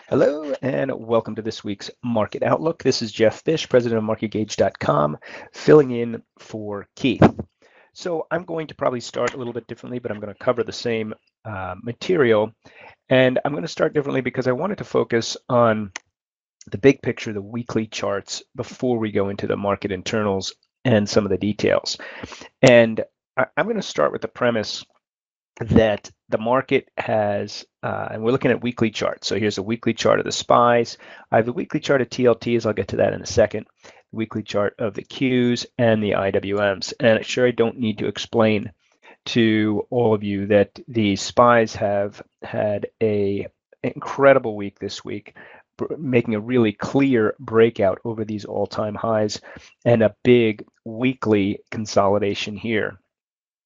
Hello and welcome to this week's Market Outlook. This is Jeff Fish, president of MarketGauge.com, filling in for Keith. So I'm going to probably start a little bit differently, but I'm going to cover the same material. And I'm going to start differently because I wanted to focus on the big picture, the weekly charts, before we go into the market internals and some of the details. And I'm going to start with the premise that the market has, and we're looking at weekly charts. So here's a weekly chart of the SPYs. I have the weekly chart of TLTs. I'll get to that in a second. The weekly chart of the Qs and the IWMs. And sure, I don't need to explain to all of you that the SPYs have had an incredible week this week, making a really clear breakout over these all-time highs and a big weekly consolidation here.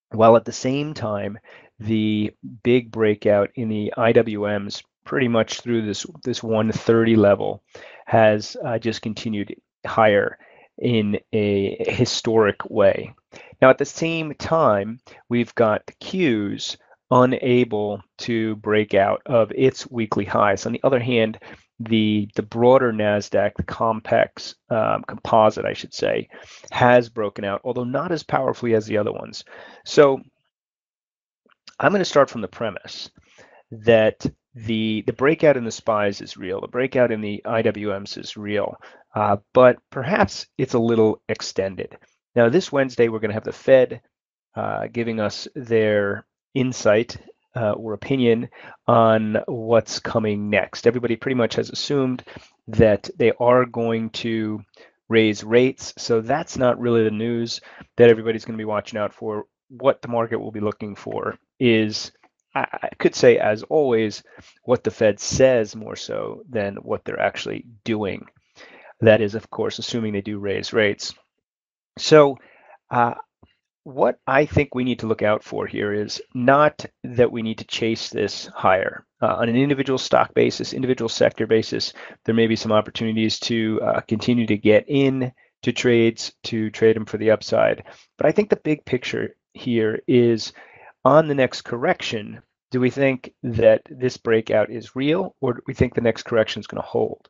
While at the same time, the big breakout in the IWMs pretty much through this 130 level has just continued higher in a historic way. Now, at the same time, we've got the Qs unable to break out of its weekly highs. On the other hand, the broader Nasdaq, the Composite, I should say, has broken out, although not as powerfully as the other ones. So I'm going to start from the premise that the breakout in the SPYs is real, the breakout in the IWMs is real, but perhaps it's a little extended. Now, this Wednesday, we're going to have the Fed giving us their insight or opinion on what's coming next. Everybody pretty much has assumed that they are going to raise rates, so that's not really the news that everybody's going to be watching out for. What the market will be looking for is, I could say, as always, what the Fed says more so than what they're actually doing. That is, of course, assuming they do raise rates. So what I think we need to look out for here is not that we need to chase this higher. On an individual stock basis, individual sector basis, there may be some opportunities to continue to get in to trades, to trade them for the upside. But I think the big picture here is, on the next correction, do we think that this breakout is real, or do we think the next correction is going to hold?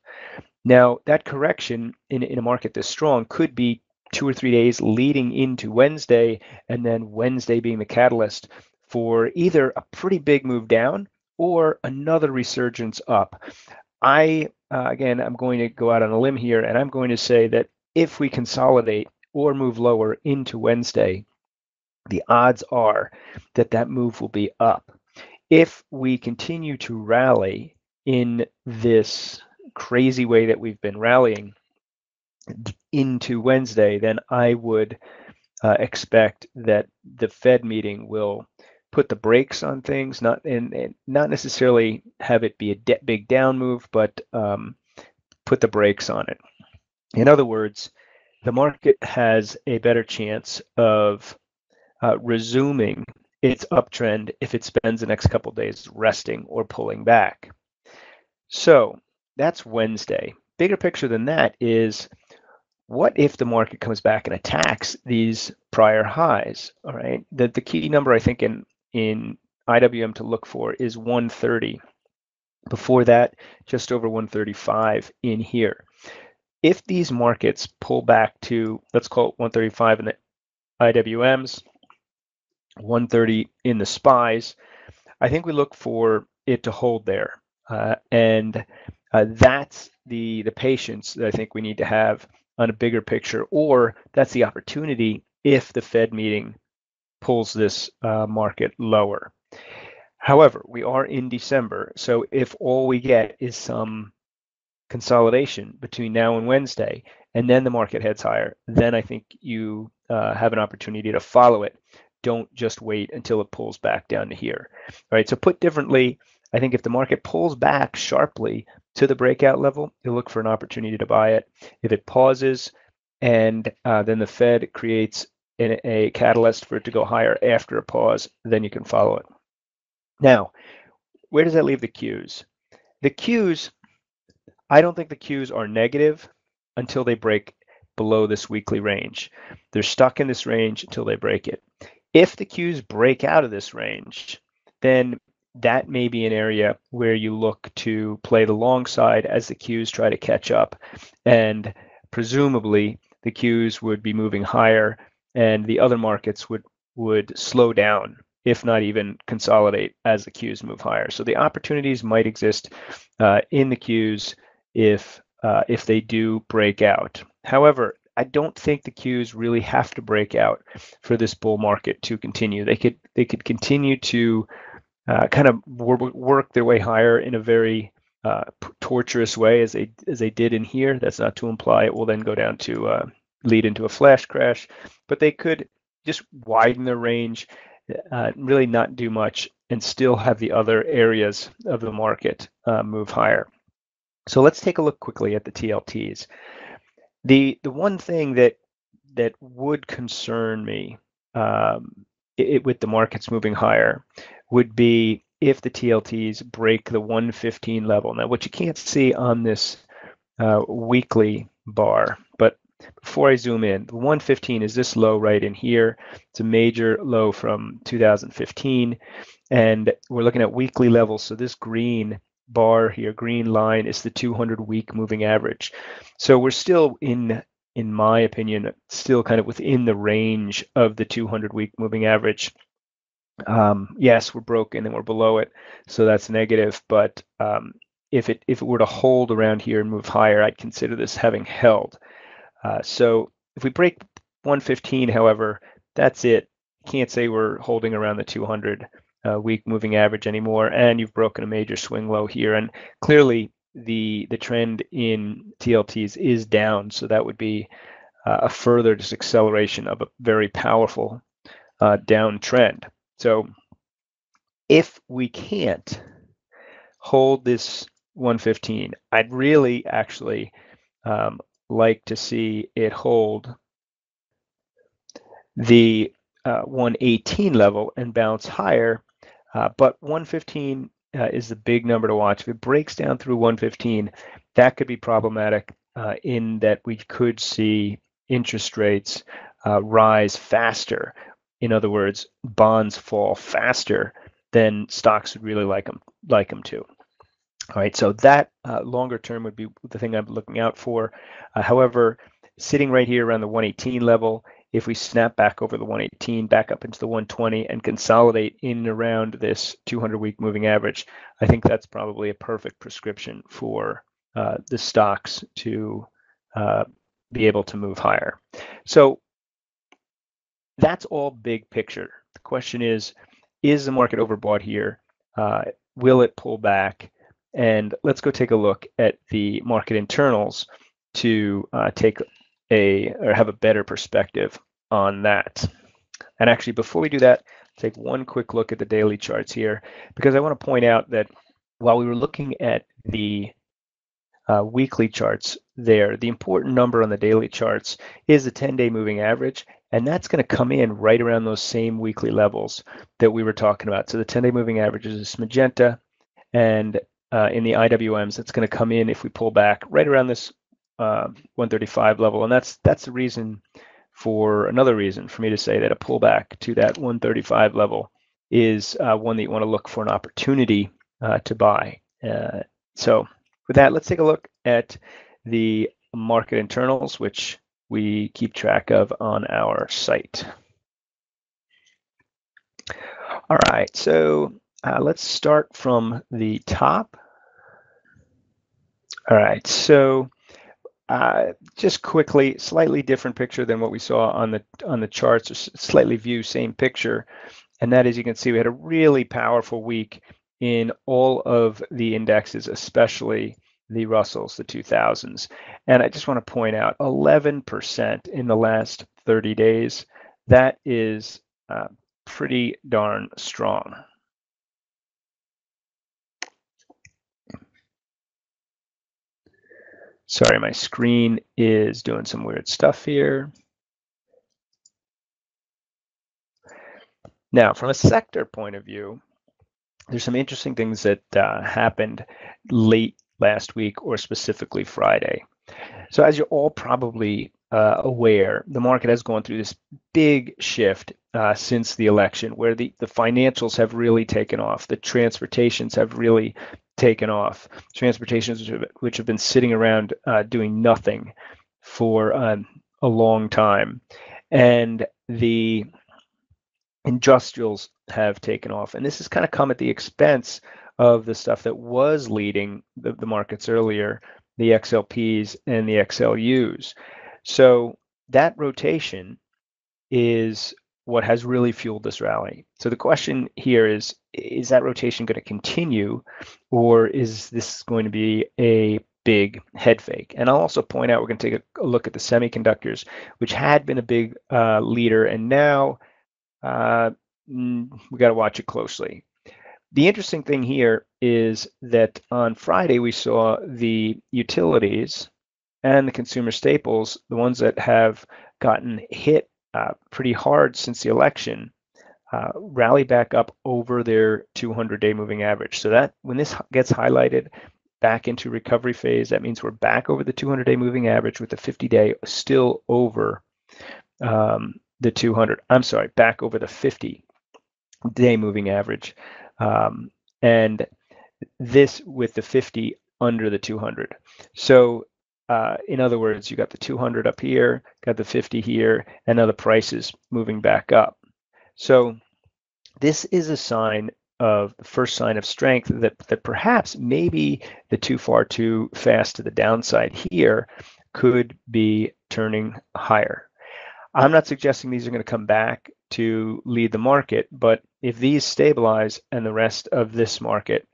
Now, that correction in a market this strong could be 2 or 3 days leading into Wednesday, and then Wednesday being the catalyst for either a pretty big move down or another resurgence up. Again, I'm going to go out on a limb here, and I'm going to say that if we consolidate or move lower into Wednesday, the odds are that that move will be up. If we continue to rally in this crazy way that we've been rallying into Wednesday, then I would expect that the Fed meeting will put the brakes on things, not necessarily have it be a big down move, but put the brakes on it. In other words, the market has a better chance of resuming its uptrend if it spends the next couple of days resting or pulling back. So that's Wednesday. Bigger picture than that is, what if the market comes back and attacks these prior highs? All right, the key number I think in IWM to look for is 130. Before that, just over 135 in here. If these markets pull back to, let's call it 135 in the IWMs, 130 in the SPYs, I think we look for it to hold there. And that's the patience that I think we need to have on a bigger picture, or that's the opportunity if the Fed meeting pulls this market lower. However, we are in December, so if all we get is some consolidation between now and Wednesday, and then the market heads higher, then I think you have an opportunity to follow it. Don't just wait until it pulls back down to here. All right, so put differently, I think if the market pulls back sharply to the breakout level, you'll look for an opportunity to buy it. If it pauses and then the Fed creates a catalyst for it to go higher after a pause, then you can follow it. Now, where does that leave the Qs? The Qs, I don't think the Qs are negative until they break below this weekly range. They're stuck in this range until they break it. If the Qs break out of this range, then that may be an area where you look to play the long side as the Qs try to catch up, and presumably the Qs would be moving higher and the other markets would slow down, if not even consolidate, as the Qs move higher. So the opportunities might exist in the Qs if they do break out. However, I don't think the Qs really have to break out for this bull market to continue. They could continue to kind of work their way higher in a very torturous way as they did in here. That's not to imply it will then go down to lead into a flash crash, but they could just widen their range, really not do much, and still have the other areas of the market move higher. So let's take a look quickly at the TLTs. The one thing that would concern me with the markets moving higher would be if the TLTs break the 115 level. Now, what you can't see on this weekly bar, but before I zoom in, the 115 is this low right in here. It's a major low from 2015, and we're looking at weekly levels. So this green bar here, green line, is the 200-week moving average. So we're still in my opinion, still kind of within the range of the 200-week moving average. Yes, we're broken and we're below it, so that's negative. But if it were to hold around here and move higher, I'd consider this having held. So if we break 115, however, that's it. Can't say we're holding around the 200-week moving average anymore, and you've broken a major swing low here. And clearly, the trend in TLTs is down, so that would be a further acceleration of a very powerful downtrend. So if we can't hold this 115, I'd really actually like to see it hold the 118 level and bounce higher, but 115 is the big number to watch. If it breaks down through 115, that could be problematic in that we could see interest rates rise faster. In other words, bonds fall faster than stocks would really like them to. All right, so that longer term would be the thing I'm looking out for. However, sitting right here around the 118 level, if we snap back over the 118, back up into the 120, and consolidate in and around this 200-week moving average, I think that's probably a perfect prescription for the stocks to be able to move higher. So that's all big picture. The question is the market overbought here? Will it pull back? And let's go take a look at the market internals to have a better perspective on that. And actually, before we do that, take one quick look at the daily charts here, because I want to point out that while we were looking at the weekly charts there, the important number on the daily charts is the 10-day moving average, and that's going to come in right around those same weekly levels that we were talking about. So the 10-day moving average is this magenta, and in the IWMs, it's going to come in, if we pull back, right around this 135 level, and that's another reason for me to say that a pullback to that 135 level is one that you want to look for an opportunity to buy. So with that, let's take a look at the market internals, which we keep track of on our site. All right, so let's start from the top. All right, so just quickly, slightly different picture than what we saw on the charts, or slightly view same picture, and that is, you can see we had a really powerful week in all of the indexes, especially the Russells, the 2000s. And I just want to point out 11% in the last 30 days. That is pretty darn strong. Sorry, my screen is doing some weird stuff here. Now, from a sector point of view, there's some interesting things that happened late last week, or specifically Friday. So as you're all probably aware, the market has gone through this big shift since the election, where the financials have really taken off. The transportations have really taken off. Transportations which have been sitting around doing nothing for a long time. And the industrials have taken off. And this has kind of come at the expense of the stuff that was leading the markets earlier, the XLPs and the XLUs. So that rotation is what has really fueled this rally. So the question here is that rotation going to continue, or is this going to be a big head fake? And I'll also point out, we're going to take a look at the semiconductors, which had been a big leader, and now we got to watch it closely. The interesting thing here is that on Friday, we saw the utilities and the consumer staples, the ones that have gotten hit pretty hard since the election, rally back up over their 200-day moving average. So that when this gets highlighted back into recovery phase, that means we're back over the 200-day moving average, with the 50-day still over the 200. I'm sorry, back over the 50-day moving average. And this with the 50 under the 200. So in other words, you got the 200 up here, got the 50 here, and now the price is moving back up. So this is a sign of the first sign of strength, that perhaps maybe the too far too fast to the downside here could be turning higher. I'm not suggesting these are going to come back to lead the market, but if these stabilize and the rest of this market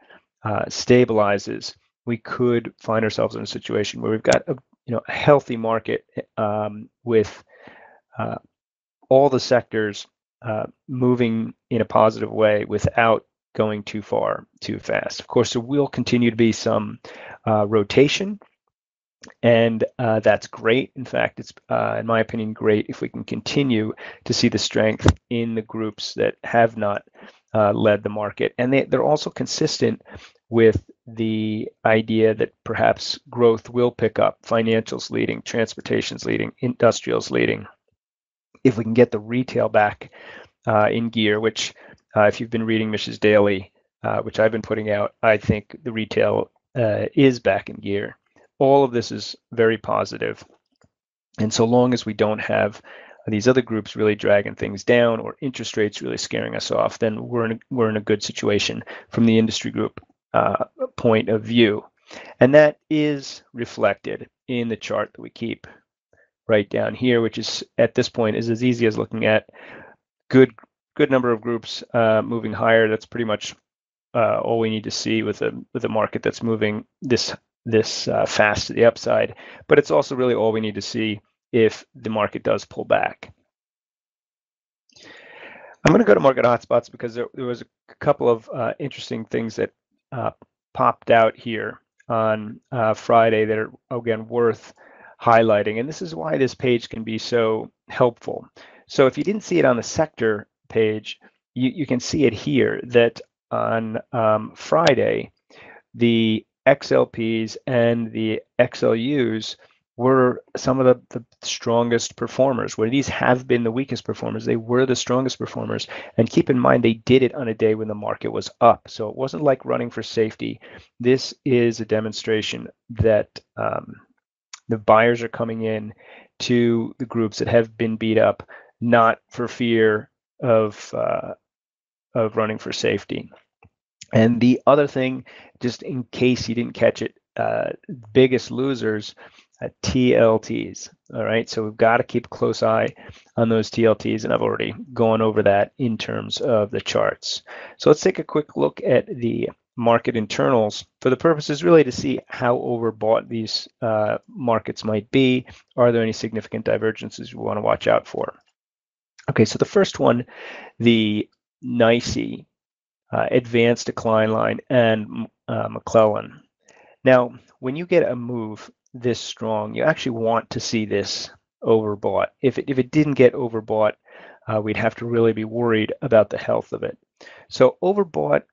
stabilizes, we could find ourselves in a situation where we've got a healthy market with all the sectors moving in a positive way without going too far too fast. Of course, there will continue to be some rotation, and that's great. In fact, it's in my opinion great if we can continue to see the strength in the groups that have not led the market, and they're also consistent with the idea that perhaps growth will pick up. Financials leading, transportation's leading, industrials leading. If we can get the retail back in gear, which if you've been reading Mish's Daily, which I've been putting out, I think the retail is back in gear. All of this is very positive. And so long as we don't have these other groups really dragging things down, or interest rates really scaring us off, then we're in a good situation from the industry group point of view. And that is reflected in the chart that we keep right down here, which is at this point is as easy as looking at good number of groups moving higher. That's pretty much all we need to see with a market that's moving this fast to the upside. But it's also really all we need to see if the market does pull back. I'm going to go to market hotspots because there was a couple of interesting things that popped out here on Friday that are, again, worth highlighting. And this is why this page can be so helpful. So if you didn't see it on the sector page, you can see it here, that on Friday, the XLPs and the XLUs were some of the strongest performers. Where these have been the weakest performers, they were the strongest performers. And keep in mind, they did it on a day when the market was up. So it wasn't like running for safety. This is a demonstration that the buyers are coming in to the groups that have been beat up, not for fear of running for safety. And the other thing, just in case you didn't catch it, biggest losers, TLTs. All right, so we've got to keep a close eye on those TLTs, and I've already gone over that in terms of the charts. So let's take a quick look at the market internals for the purposes really to see how overbought these markets might be. Are there any significant divergences we want to watch out for? Okay, so the first one, the NYSE advanced decline line and McClellan. Now, when you get a move this strong, you actually want to see this overbought. If it didn't get overbought, we'd have to really be worried about the health of it. So overbought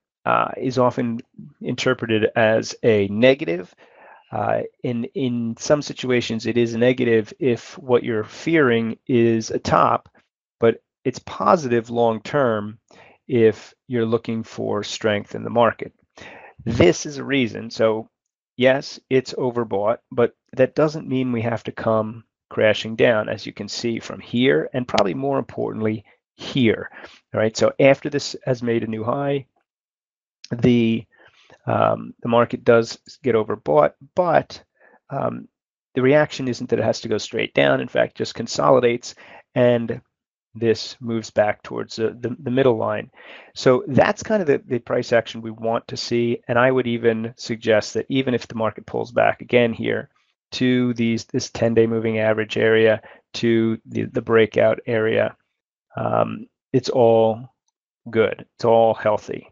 is often interpreted as a negative. In some situations, it is negative if what you're fearing is a top, but it's positive long term if you're looking for strength in the market. This is a reason. So yes, it's overbought, but that doesn't mean we have to come crashing down, as you can see from here, and probably more importantly, here. All right, so after this has made a new high, the market does get overbought, but the reaction isn't that it has to go straight down. In fact, just consolidates, and this moves back towards the middle line. So that's kind of the price action we want to see. And I would even suggest that even if the market pulls back again here to this 10-day moving average area, to the breakout area, it's all good. It's all healthy.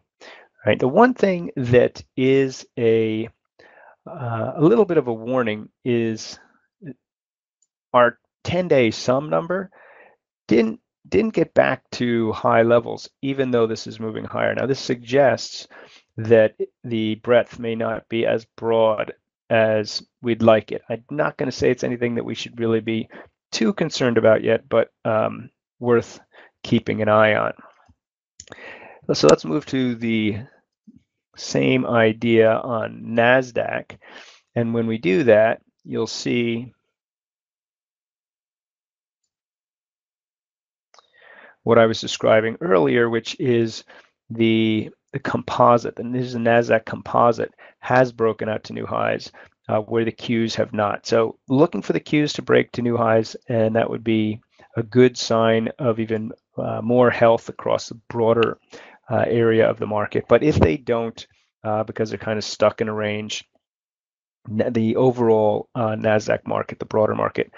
Right. The one thing that is a little bit of a warning is our 10-day sum number didn't get back to high levels, even though this is moving higher. Now, this suggests that the breadth may not be as broad as we'd like it. I'm not going to say it's anything that we should really be too concerned about yet, but worth keeping an eye on. So let's move to the same idea on Nasdaq. And when we do that, you'll see what I was describing earlier, which is the composite. And this is a Nasdaq Composite, has broken out to new highs where the Qs have not. So looking for the Qs to break to new highs, and that would be a good sign of even more health across the broader area of the market. But if they don't, because they're kind of stuck in a range, the overall Nasdaq market, the broader market,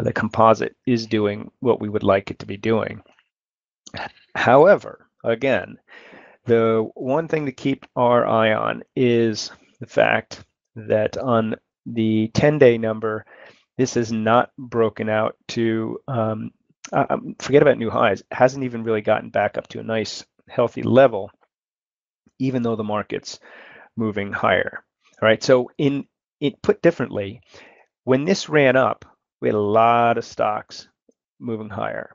the composite is doing what we would like it to be doing. However, again, the one thing to keep our eye on is the fact that on the 10-day number, this has not broken out to, forget about new highs, hasn't even really gotten back up to a nice healthy level, even though the market's moving higher. All right, so put differently, when this ran up, we had a lot of stocks moving higher.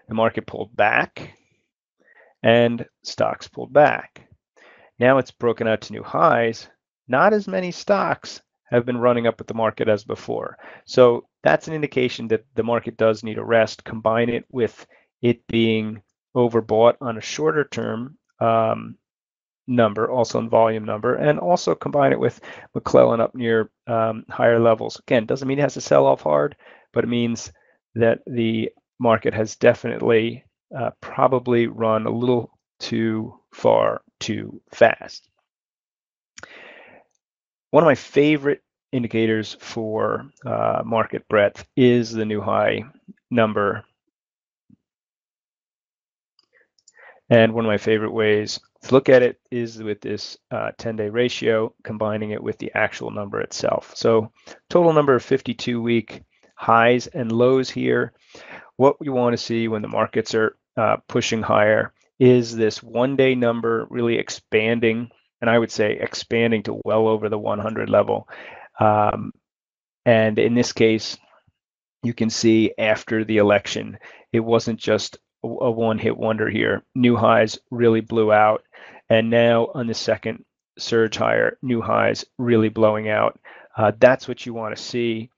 The market pulled back and stocks pulled back. Now it's broken out to new highs. Not as many stocks have been running up with the market as before. So that's an indication that the market does need a rest. Combine it with it being overbought on a shorter term number, also in volume number, and also combine it with McClellan up near higher levels. Again, doesn't mean it has to sell off hard, but it means that the market has definitely probably run a little too far too fast. One of my favorite indicators for market breadth is the new high number. And one of my favorite ways to look at it is with this 10-day ratio, combining it with the actual number itself. So total number of 52-week highs and lows here. What we want to see when the markets are pushing higher is this one-day number really expanding, and I would say expanding to well over the 100 level. And in this case, you can see after the election, it wasn't just a one-hit wonder here. New highs really blew out, and now on the second surge higher, new highs really blowing out. That's what you want to see.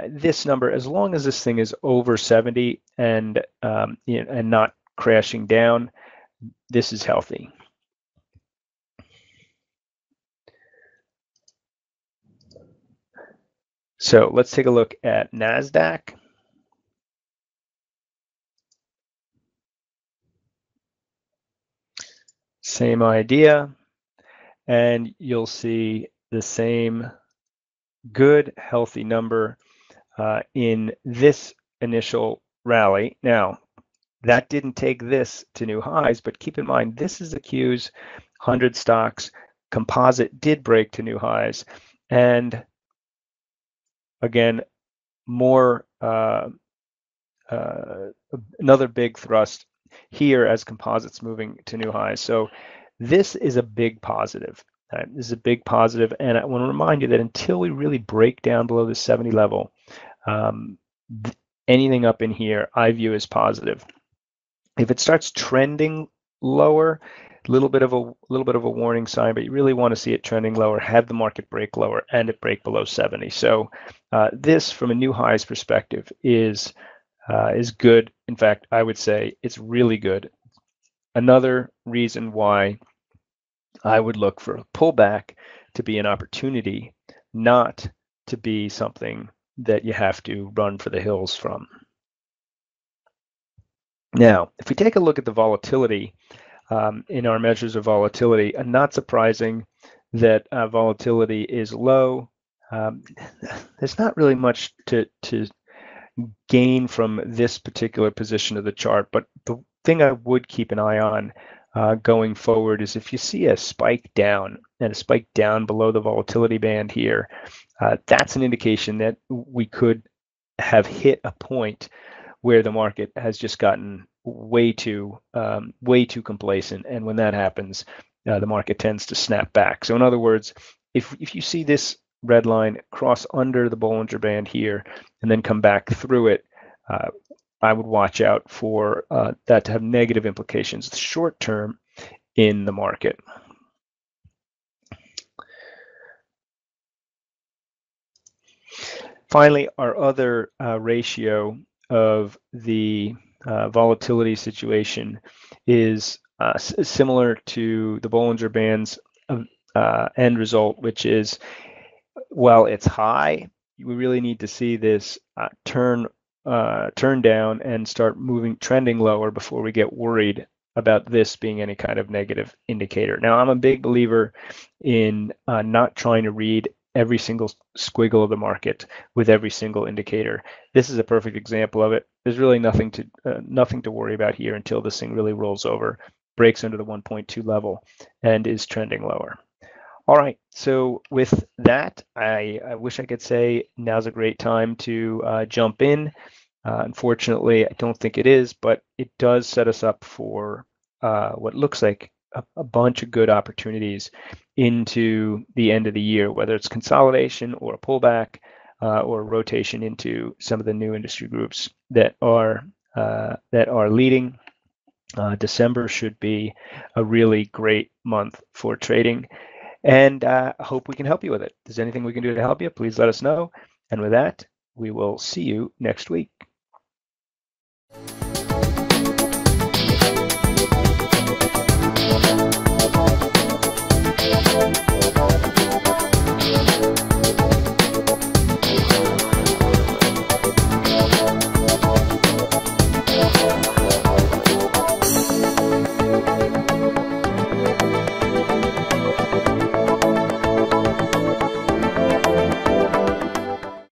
This number, as long as this thing is over 70 and and not crashing down, this is healthy. So let's take a look at Nasdaq. Same idea, and you'll see the same good, healthy number in this initial rally. Now, that didn't take this to new highs, but keep in mind, this is the Qs, 100 stocks. Composite did break to new highs. And again, more another big thrust here as composites moving to new highs. So this is a big positive. This is a big positive, and I want to remind you that until we really break down below the 70 level, anything up in here I view as positive. If it starts trending lower, a little bit of a warning sign, but you really want to see it trending lower, have the market break lower, and it break below 70. So this, from a new highs perspective, is good. In fact, I would say it's really good. Another reason why I would look for a pullback to be an opportunity, not to be something that you have to run for the hills from. Now, if we take a look at the volatility in our measures of volatility, not surprising that volatility is low. There's not really much to gain from this particular position of the chart, but the thing I would keep an eye on going forward is if you see a spike down and a spike down below the volatility band here, that's an indication that we could have hit a point where the market has just gotten way too complacent, and when that happens, the market tends to snap back. So in other words, if you see this red line cross under the Bollinger Band here and then come back through it, I would watch out for that to have negative implications short term in the market. Finally, our other ratio of the volatility situation is similar to the Bollinger Band's end result, which is, while it's high, we really need to see this turn down and start trending lower before we get worried about this being any kind of negative indicator. Now, I'm a big believer in not trying to read every single squiggle of the market with every single indicator. This is a perfect example of it. There's really nothing to worry about here until this thing really rolls over, breaks under the 1.2 level, and is trending lower. All right, so with that, I wish I could say now's a great time to jump in. Unfortunately, I don't think it is, but it does set us up for what looks like a bunch of good opportunities into the end of the year, whether it's consolidation or a pullback or a rotation into some of the new industry groups that are leading. December should be a really great month for trading, and I hope we can help you with it. If there's anything we can do to help you, please let us know. And with that, we will see you next week.